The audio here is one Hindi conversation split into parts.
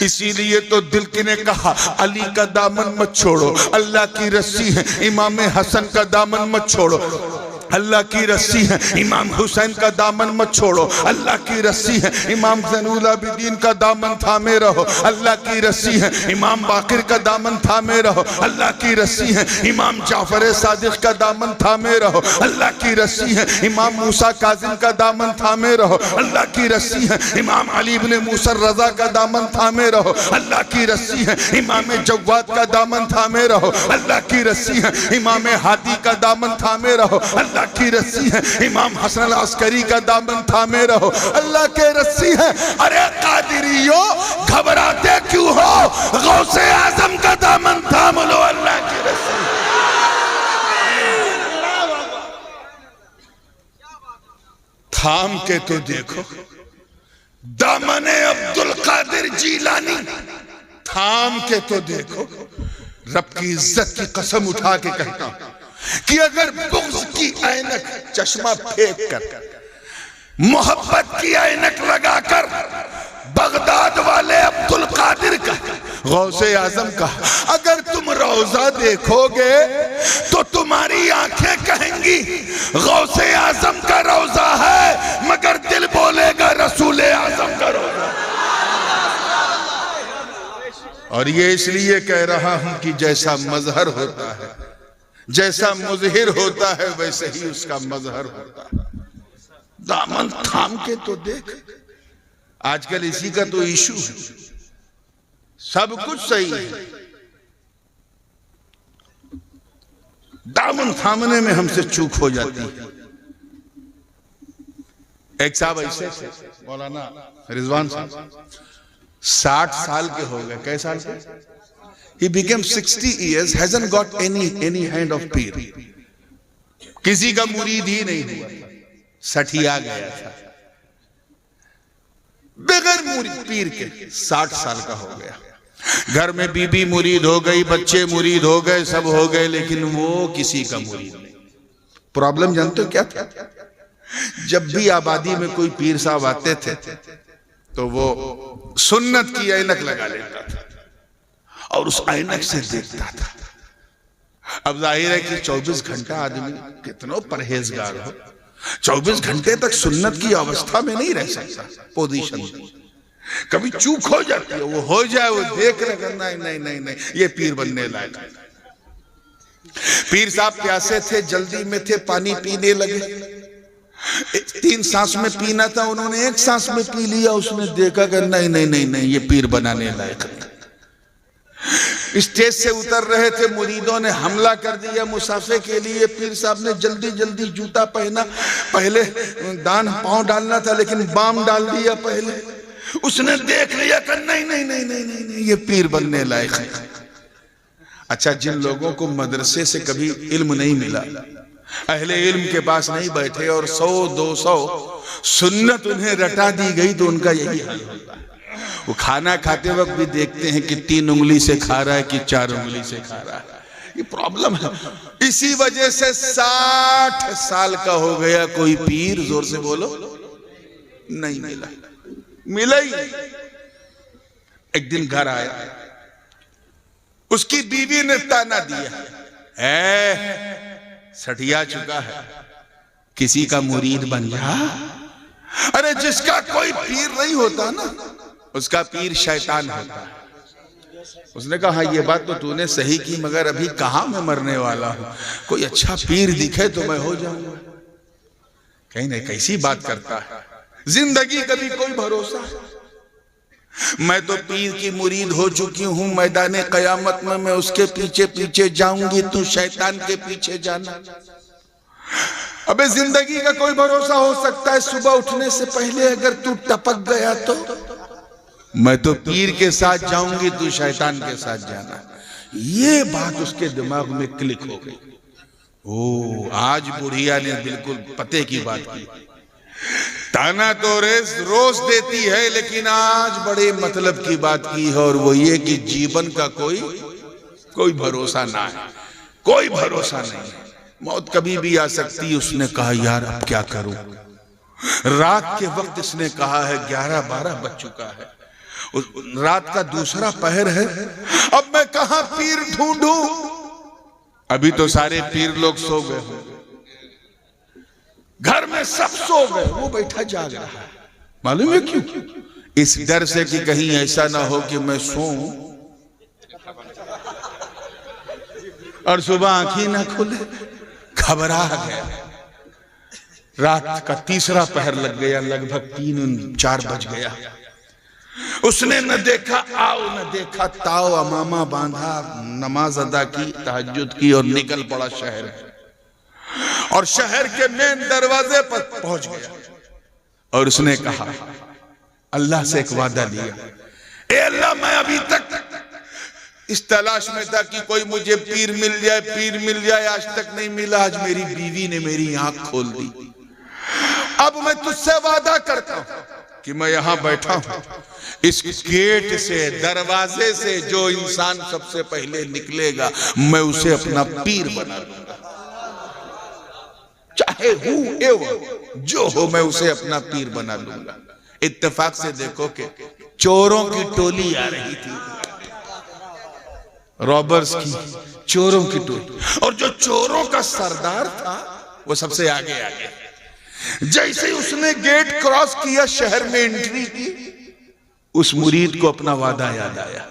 इसीलिए तो दिल की ने कहा अली का दामन मत छोड़ो, अल्लाह की रस्सी है, इमाम हसन का दामन मत छोड़ो, अल्लाह की रस्सी है, इमाम हुसैन का दामन मत छोड़ो, अल्लाह की रस्सी है, इमाम ज़ैनुल आबिदीन का दामन थामे रहो, अल्लाह की रस्सी है, इमाम बाकिर का दामन थामे रहो, अल्लाह की रस्सी है, इमाम जाफर सादिक का दामन थामे रहो, अल्लाह की रस्सी है, इमाम मूसा काजिम का दामन थामे रहो, अल्लाह की रस्सी है, इमाम अली इब्न मूसा रज़ा का दामन थामे रहो, अल्लाह की रस्सी है, इमाम जव्वाद का दामन थामे रहो, अल्लाह की रस्सी है, इमाम हादी का दामन थामे रहो, अल्लाह की रस्सी है, इमाम हसन अल अस्करी का दामन थामे रहो, अल्लाह के रस्सी है। अरे कादिरियो घबराते क्यों हो, गौसे आजम का दामन थाम लो, अल्लाह की रस्सी। थाम के तो देखो दामने अब्दुल कादिर जीलानी, थाम के तो देखो। रब की इज्जत की कसम उठा के कहता हूं कि अगर बुग़्ज़ की ऐनक, चश्मा फेंक कर, मोहब्बत की ऐनक लगाकर बगदाद वाले अब्दुल कादिर का, गौसे आजम का अगर तुम रोजा देखोगे तो तुम्हारी आंखें कहेंगी गौसे आजम का रोजा है, मगर दिल बोलेगा रसूल आजम का रोजा। और ये इसलिए कह रहा हूं कि जैसा मजहर होता है, जैसा मुजहिर होता है, वैसे ही उसका मजहर होता है। दामन थाम के तो देख, आजकल इसी का तो इशू है, सब कुछ सही है, दामन थामने में हमसे चूक हो जाती है। एक साहब ऐसे मौलाना रिजवान साहब 60 साल के हो गए, कैसे साल के? He became 60 years, hasn't got any hand of पीर, किसी का मुरीद ही नहीं हुआ, सठिया गया था बगैर मुरीद पीर के। 60 साल का हो गया, घर में बीबी मुरीद हो गई, बच्चे मुरीद हो गए, सब हो गए, लेकिन वो किसी का मुरीद नहीं। प्रॉब्लम जानते हो क्या था? जब भी आबादी में कोई पीर साहब आते थे तो वो सुन्नत की ऐनक लगा लेता था और उस ऐनक से देखता था। अब जाहिर है कि 24 घंटा आदमी कितना परहेजगार हो, 24 घंटे तक सुन्नत की अवस्था में नहीं रह सकता, पोजीशन कभी चूक हो जाती है, वो हो जाए, वो देख रहे, नहीं नहीं नहीं नहीं, ये पीर बनने लायक। पीर साहब प्यासे थे, जल्दी में थे, पानी पीने लगे, 3 सांस में पीना था, उन्होंने 1 सांस में पी लिया। उसने देखा कि नहीं नहीं नहीं नहीं, ये पीर बनाने लायक। स्टेज से उतर रहे थे, मुरीदों ने हमला कर दिया मुसाफे के लिए। पीर साहब ने जल्दी जल्दी जूता पहना, पहले दान पांव डालना था लेकिन बाम डाल दिया पहले। उसने देख लिया कि नहीं नहीं नहीं नहीं नहीं, नहीं ये पीर बनने लायक है। अच्छा, जिन लोगों को मदरसे से कभी इल्म नहीं मिला, अहले इल्म के पास नहीं बैठे और 100-200 सुन्नत उन्हें रटा दी गई, तो उनका यही हाल होता है। वो खाना खाते वक्त भी देखते हैं कि 3 उंगली से खा रहा है कि 4 उंगली से खा रहा है। ये प्रॉब्लम है। इसी वजह से 60 साल का हो गया, कोई पीर, जोर से बोलो, नहीं मिला, मिला ही। एक दिन घर आया, उसकी बीवी ने ताना दिया, सठिया चुका है, किसी का मुरीद बन जा। अरे जिसका कोई पीर नहीं होता ना, उसका पीर शैतान होता है। उसने कहा हाँ, ये बात तो तूने सही की, मगर अभी कहां मैं मरने वाला हूं, कोई अच्छा पीर दिखे तो मैं हो जाऊंगा। कहीं नहीं, कैसी बात करता है, जिंदगी का भी कोई भरोसा। मैं तो पीर की मुरीद हो चुकी हूं, मैदाने कयामत में मैं उसके पीछे पीछे जाऊंगी, तू शैतान के पीछे जाना। अबे जिंदगी का कोई भरोसा हो सकता है, सुबह उठने से पहले अगर तू टपक गया तो मैं तो पीर के साथ जाऊंगी, तू शैतान के साथ जाना। ये बात उसके दिमाग में क्लिक हो गई। ओ, आज बुढ़िया ने बिल्कुल पते की बात की। ताना तो रोज देती है, लेकिन आज बड़े मतलब की बात की है, और वो ये कि जीवन का कोई भरोसा ना है, कोई भरोसा नहीं, मौत कभी भी आ सकती है। उसने कहा यार अब क्या करूं। रात के वक्त इसने कहा है 11-12 बज चुका है, रात का दूसरा पहर है, अब मैं कहां पीर ढूंढूं? अभी तो सारे पीर लोग सो गए, घर में सब सो गए, वो बैठा जाग रहा है। मालूम है क्यों? इस डर से कि कहीं ऐसा ना हो कि मैं सोऊं और सुबह आंखें ना खुले। घबरा गया। रात का तीसरा पहर लग गया, लगभग 3-4 बज गया। उसने न देखा आओ न देखा ताओ, अमामा बांधा, नमाज अदा की, तहज्जुद की और निकल पड़ा शहर। और शहर के मेन दरवाजे पर पहुंच गया और उसने कहा, अल्लाह से एक वादा लिया, ए अल्लाह, मैं अभी तक इस तलाश में था कि कोई मुझे पीर मिल जाए, पीर मिल जाए, आज तक नहीं मिला। आज मेरी बीवी ने मेरी आंख खोल दी। अब मैं तुझसे वादा करता हूं कि मैं यहां बैठा हूं, इस गेट से, दरवाजे से जो इंसान सबसे पहले निकलेगा मैं उसे अपना पीर बना लूंगा। चाहे हूं जो हो, मैं उसे अपना पीर बना लूंगा। इत्तेफाक से देखो कि चोरों की टोली आ रही थी, रॉबर्स की, चोरों की टोली, और जो चोरों का सरदार था वो सबसे आगे आ गया। जैसे ही उसने गेट क्रॉस किया, शहर में एंट्री की, उस मुरीद को अपना वादा याद आया।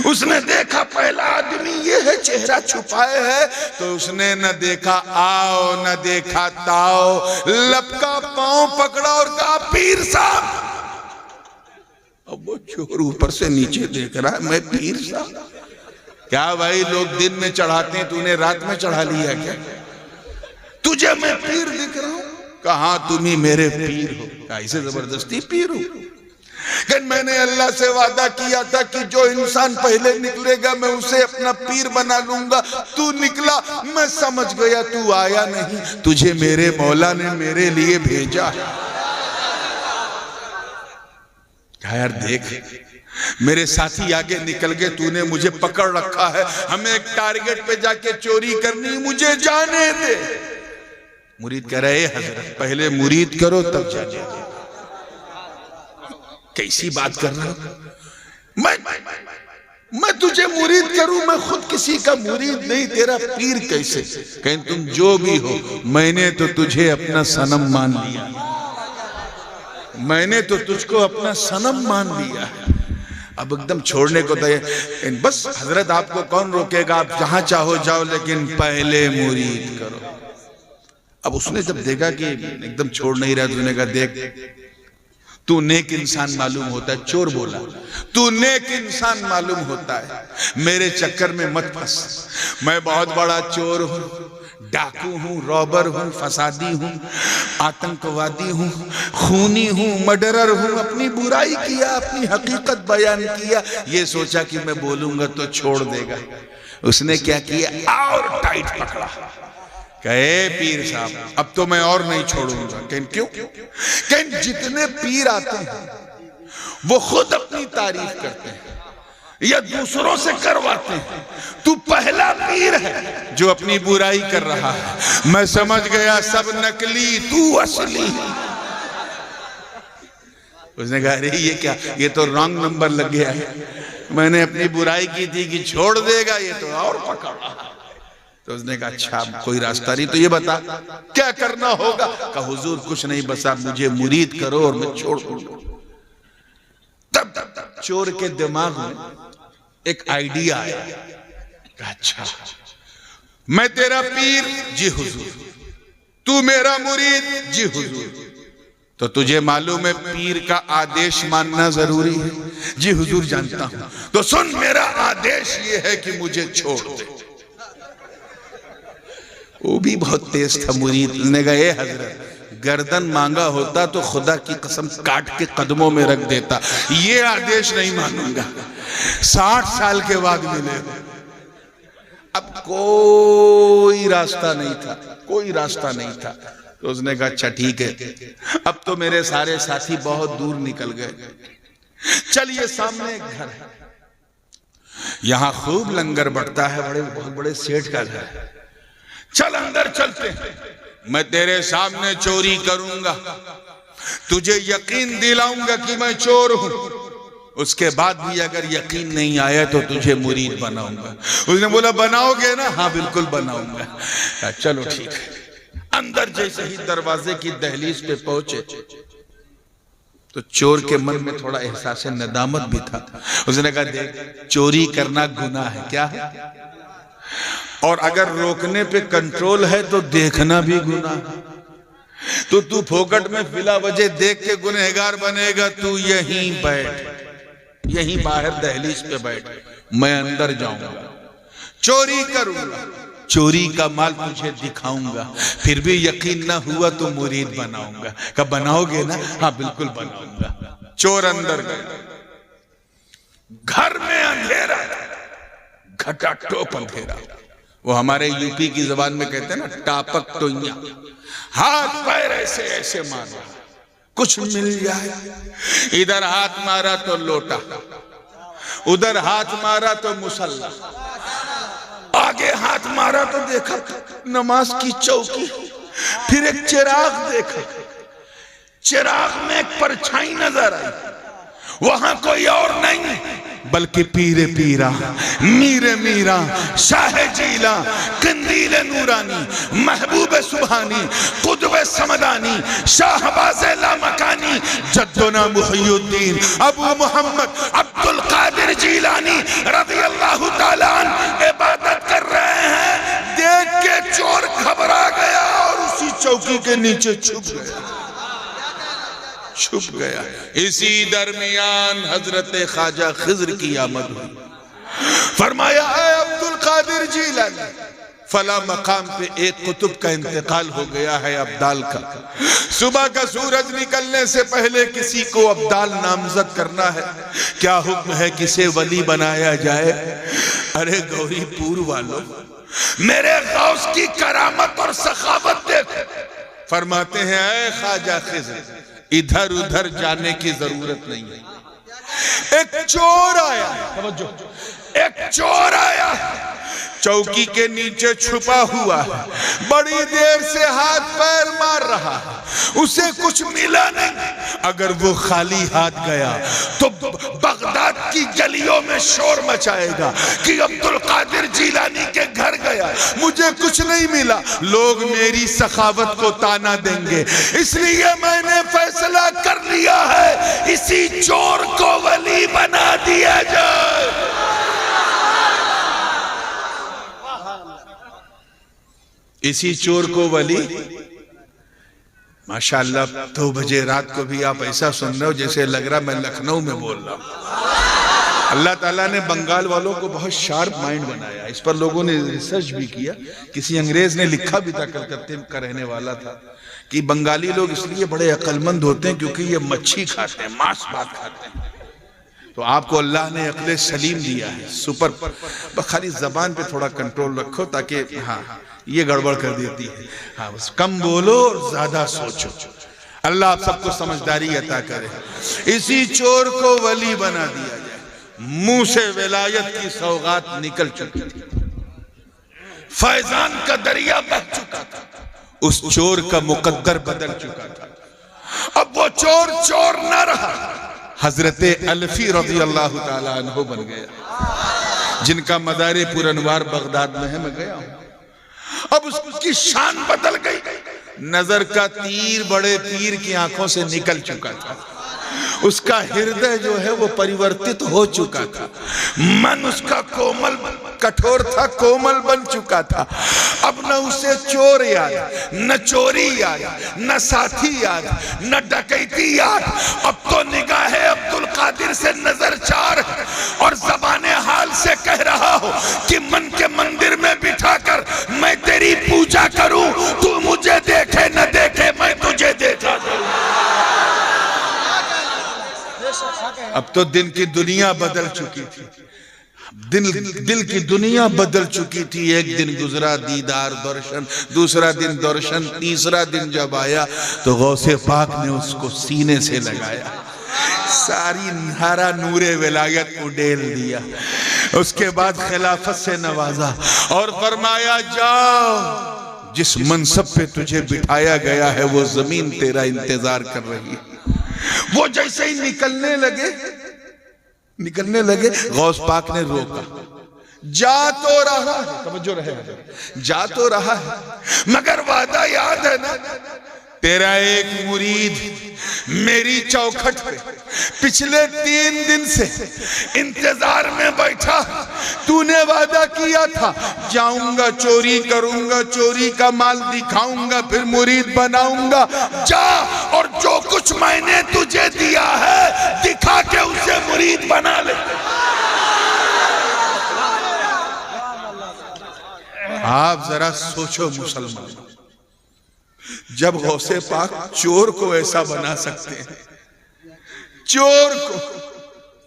उसने देखा पहला आदमी ये है, चेहरा छुपाए है, तो उसने न देखा आओ न देखा ताओ, लपका पांव पकड़ा और कहा, पीर साहब। अब वो चोर ऊपर से नीचे देख रहा है, मैं पीर साहब? क्या भाई, लोग दिन में चढ़ाते हैं, तूने रात में चढ़ा लिया क्या? तुझे मैं पीर दिख रहा हूं? कहा तुम ही मेरे पीर हो? ऐसे जबरदस्ती पीर हो? कि मैंने अल्लाह से वादा किया था कि जो इंसान पहले निकलेगा मैं उसे अपना पीर बना लूंगा। तू निकला, मैं समझ गया तू आया नहीं, तुझे मेरे मौला ने मेरे लिए भेजा। यार देख, मेरे साथी आगे निकल गए, तूने मुझे पकड़ रखा है, हमें एक टारगेट पे जाके चोरी करनी, मुझे जाने दे। मुरीद कह रहे, हजरत पहले मुरीद करो तब जाने दे। कैसी बात कर रहा हूं? मैं तुझे मुरीद करूं? मैं खुद किसी का मुरीद नहीं, तेरा पीर कैसे? कहीं तुम जो भी हो, मैंने तो तुझे अपना सनम मान लिया, मैंने तो तुझको अपना सनम मान लिया। अब एकदम छोड़ने को तैयार। बस हजरत आपको कौन रोकेगा, आप जहां चाहो जाओ, लेकिन पहले मुरीद करो। अब उसने जब देखा कि एकदम छोड़ नहीं रहा, उसने कहा, देख तू नेक इंसान मालूम होता है। चोर बोला, तू नेक इंसान मालूम होता है, मेरे चक्कर में मत फंस। मैं बहुत बड़ा चोर हूं, डाकू हूं, रॉबर हूं, फसादी हूं, आतंकवादी हूं, खूनी हूं, मर्डरर हूं। अपनी बुराई किया, अपनी हकीकत बयान किया, ये सोचा कि मैं बोलूंगा तो छोड़ देगा। उसने क्या किया, और टाइट पकड़ा। कहे, पीर साहब अब तो मैं और नहीं छोड़ूंगा। क्यों? क्योंकि जितने पीर आते हैं वो खुद अपनी तारीफ करते हैं या दूसरों से करवाते हैं। तू पहला पीर है जो अपनी बुराई कर रहा है। मैं समझ गया सब नकली, तू असली। उसने कहा, अरे ये क्या, ये तो रॉन्ग नंबर लग गया है। मैंने अपनी बुराई की थी कि छोड़ देगा, ये तो और पकड़ रहा है। तो उसने कहा, अच्छा कोई रास्ता नहीं, तो ये बता क्या करना होगा? कहा, हुजूर कुछ नहीं, बस आप मुझे मुरीद करो और मैं छोड़ दूंगा। तब चोर के दिमाग में एक आइडिया आया। अच्छा, मैं तेरा पीर? जी हुजूर। तू मेरा मुरीद? जी हुजूर। तो तुझे मालूम है पीर का आदेश मानना जरूरी है? जी हुजूर जानता हूं। तो सुन, मेरा आदेश ये है कि मुझे छोड़ दे। वो भी बहुत तेज था मुरीद। ने कहा, ए हजरत, गर्दन मांगा होता तो खुदा की कसम काट के कदमों में रख देता, ये आदेश नहीं मानूंगा। 60 साल के बाद मिले। अब कोई रास्ता नहीं था, कोई रास्ता नहीं था। तो उसने कहा, अच्छा ठीक है, अब तो मेरे सारे साथी बहुत दूर निकल गए, चलिए सामने एक घर है, यहां खूब लंगर बढ़ता है, बहुत बड़े सेठ का घर है, चल अंदर चलते हैं, मैं तेरे सामने चोरी करूंगा, तुझे यकीन दिलाऊंगा कि मैं चोर हूं। उसके बाद भी अगर यकीन नहीं आया तो तुझे मुरीद बनाऊंगा। उसने बोला बनाओगे ना? हाँ बिल्कुल बनाऊंगा। चलो ठीक है। अंदर जैसे ही दरवाजे की दहलीज पे पहुंचे तो चोर के मन में थोड़ा एहसास नदामत भी था। उसने कहा देख, चोरी करना गुनाह है क्या है, और अगर रोकने पे कंट्रोल है तो देखना भी गुनाह है। तो तू फोकट में बिला वजह देख के गुनहगार बनेगा। तू यहीं बैठ, यहीं बाहर दहलीज पे बैठ, मैं अंदर जाऊंगा, चोरी करूंगा, चोरी का माल तुझे दिखाऊंगा, फिर भी यकीन ना हुआ तो मुरीद बनाऊंगा। कब बनाओगे ना? हाँ बिल्कुल बनाऊंगा। चोर अंदर गया। घर में अंधेरा, घटाटोप अंधेरा। वो हमारे यूपी की जबान में कहते हैं ना, टापक टोइया। हाथ पैर ऐसे ऐसे मारा, कुछ मिल जाए। इधर हाथ मारा तो लोटा, उधर हाथ मारा तो मुसल्ला, आगे हाथ मारा तो देखा नमाज की चौकी, फिर एक चिराग देखा, चिराग में एक परछाई नजर आई। वहां कोई और नहीं बल्कि पीरे पीरा, मीरे मीरा, शाह जीला, कंदील नूरानी, महबूब सुबहानी, कुतुब समदानी, शाहबाज लामकानी, जद्दुना मुहय्युद्दीन अबू मोहम्मद अब्दुल कादिर जीलानी रज़ी अल्लाह ताला अन्हु इबादत कर रहे हैं। देख के चोर घबरा गया और उसी चौकी के नीचे छुप गया। इसी दरमियान हजरत ख्वाजा खिज़्र की आमद हुई। फरमाया अब्दुल कादिर जीलानी, फला मकाम पे एक कुतुब का इंतकाल हो गया है, अब्दाल का। सुबह का सूरज निकलने से पहले किसी को अब्दाल नामजद करना है। क्या हुक्म है, किसे वली बनाया जाए? अरे गौरीपुर वालों, मेरे गौस की करामत और सखावत देखो। फरमाते हैं ऐ ख्वाजा खिज़्र, इधर उधर जाने की जरूरत नहीं है। एक चोर आया, एक चोर आया, चौकी के नीचे छुपा हुआ है, बड़ी देर से हाथ पैर मार रहा है, उसे कुछ मिला नहीं। अगर वो खाली हाथ गया तो बगदाद की गलियों में शोर मचाएगा कि अब्दुल कादिर जीलानी के घर गया, मुझे कुछ नहीं मिला। लोग मेरी सखावत को ताना देंगे, इसलिए मैंने फैसला कर लिया है इसी चोर को वली बना दिया जाए। इसी चोर को वली, माशाअल्लाह 2 बजे रात को भी आप ऐसा सुन रहे हो जैसे लग रहा मैं लखनऊ में बोल रहा हूं। अल्लाह ताला ने बंगाल वालों को बहुत शार्प माइंड बनाया। इस पर लोगों ने रिसर्च भी किया। किसी अंग्रेज ने लिखा भी था, कलकत्ते का रहने वाला था, कि बंगाली लोग इसलिए बड़े अक्लमंद होते हैं क्योंकि ये मच्छी खाते हैं, मांस भात खाते हैं। तो आपको अल्लाह ने अक्ल सलीम दिया है, सुपर। खाली जबान पे थोड़ा कंट्रोल रखो ताकि, हाँ ये गड़बड़ कर देती है। हाँ बस कम बोलो और ज्यादा सोचो। अल्लाह आप सबको समझदारी अता करे। इसी चोर को वली बना दिया जाए। मुंह से विलायत की सौगात निकल चुकी थी, फैजान का दरिया बह चुका था, उस चोर का मुकद्दर बदल चुका था। अब वो चोर चोर न रहा, हजरते अल्फी रज़ी अल्लाह ताला अन्हु बन गया, जिनका मदारे पुरनवार बगदाद में है, मैं गया हूं। अब उसकी शान बदल गई। नजर का तीर बड़े पीर की आंखों से निकल चुका था, उसका हृदय जो है वो परिवर्तित हो चुका था, मन उसका कोमल कठोर था, कोमल बन चुका था। अब न उसे चोर याद, न चोरी याद, न साथी याद, न डकैती याद। अब तो निगाहे अब्दुल कादिर से नजर चार और ज़बाने हाल से कह रहा हो कि मन के मंदिर में बिठाकर मैं तेरी पूजा करूं, तू मुझे देखे न देखे मैं तुझे देखा करूं। अब तो दिन की दुनिया बदल चुकी थी, दिल की दुनिया बदल चुकी थी। एक दिन गुजरा दीदार दर्शन, दूसरा दिन दर्शन, तीसरा दिन जब आया तो गौसे पाक ने उसको सीने से लगाया, सारी नारा नूरे विलायत उड़ेल दिया। उसके बाद खिलाफत से नवाजा और फरमाया जाओ, जिस मनसब पे तुझे बिठाया गया है वो जमीन तेरा इंतजार कर रही है। वो जैसे ही निकलने लगे निकलने लगे, गौस पाक ने रोका। जा तो रहा है, तवज्जो रहे, जा तो रहा है, मगर वादा याद है ना, तेरा एक मुरीद मेरी चौखट पे पिछले 3 दिन से इंतजार में बैठा। तूने वादा किया था जाऊंगा, चोरी करूंगा, चोरी का माल दिखाऊंगा, फिर मुरीद बनाऊंगा। जा और जो कुछ मैंने तुझे दिया है दिखा के उसे मुरीद बना ले। आप जरा सोचो मुसलमान, जब गौसे पाक चोर को ऐसा बना सकते हैं, चोर को,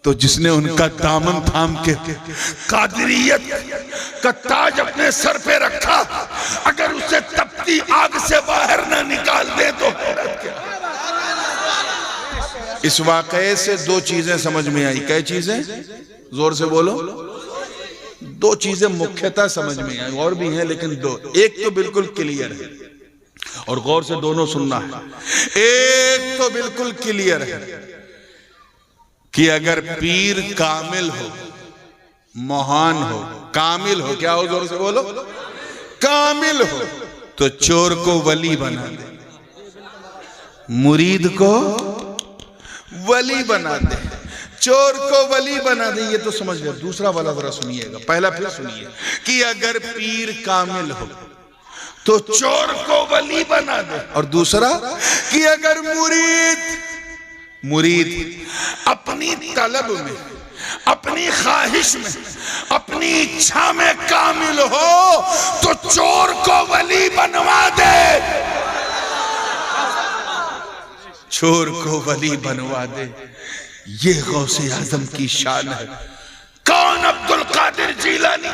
तो जिसने उनका दामन थाम के कादरियत का ताज अपने सर पे रखा, अगर उसे तपती आग से बाहर ना निकाल दे तो हैरत क्या। इस वाकये से 2 चीजें समझ में आई। क्या चीजें? जोर से बोलो। 2 चीजें मुख्यतः समझ में आई, और भी हैं लेकिन 2। एक तो बिल्कुल क्लियर है और गौर से दोनों सुनना है। एक तो बिल्कुल क्लियर है कि अगर पीर कामिल हो, महान हो, कामिल हो, क्या हो, जोर से बोलो, कामिल हो, तो चोर को वली बना दे, मुरीद को वली बना दे, चोर को वली बना दे। ये तो समझ गए। दूसरा वाला जरा सुनिएगा, पहला फिर सुनिए कि अगर पीर कामिल हो तो चोर को वली बना दे, और दूसरा कि अगर मुरीद अपनी तलब में, अपनी ख्वाहिश में, अपनी इच्छा में कामिल हो तो चोर को वली बनवा दे, चोर को वली बनवा दे। ये गौसे आजम की शान है। कौन? अब्दुल कादिर जीलानी।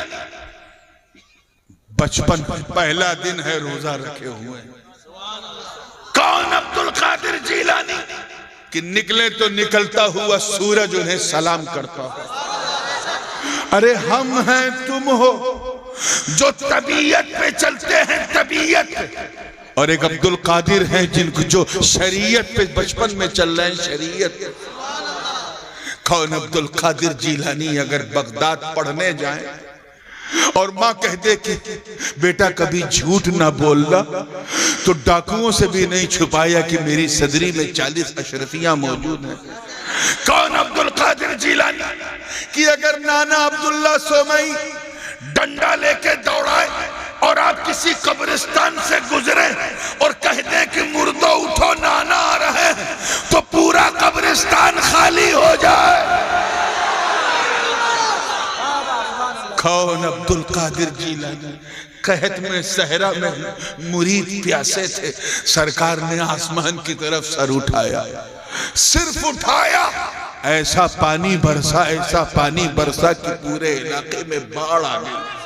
बचपन पहला दिन है, रोजा रखे हुए। कौन? अब्दुल कादिर जीलानी। कि निकले तो निकलता हुआ सूरज उन्हें सलाम करता हो। अरे हम हैं, तुम हो, जो तबीयत पे चलते हैं, तबीयत पे। और एक अब्दुल कादिर हैं जिनको जो शरीयत पे बचपन में चल रहे हैं, शरीयत। कौन? अब्दुल कादिर जीलानी अगर बगदाद पढ़ने जाए और माँ कह दे कि बेटा कभी झूठ ना बोलना, तो डाकुओं से भी नहीं छुपाया कि मेरी सदरी में 40 अशरफियां मौजूद हैं। कौन? अब्दुल कादिर जीलानी। कि अगर नाना अब्दुल्ला सोमई डंडा लेके दौड़ाए और आप किसी कब्रिस्तान से गुजरे और कह दें कि मुर्दों उठो, नाना आ रहे हैं, तो पूरा कब्रिस्तान खाली हो जाए। कौन? अब्दुल कादिर जीलानी। कहत में सहरा में मुरीद प्यासे थे, सरकार ने आसमान की तरफ सर उठाया, सिर्फ उठाया, ऐसा पानी बरसा, ऐसा पानी बरसा कि पूरे इलाके में बाढ़ आ गई।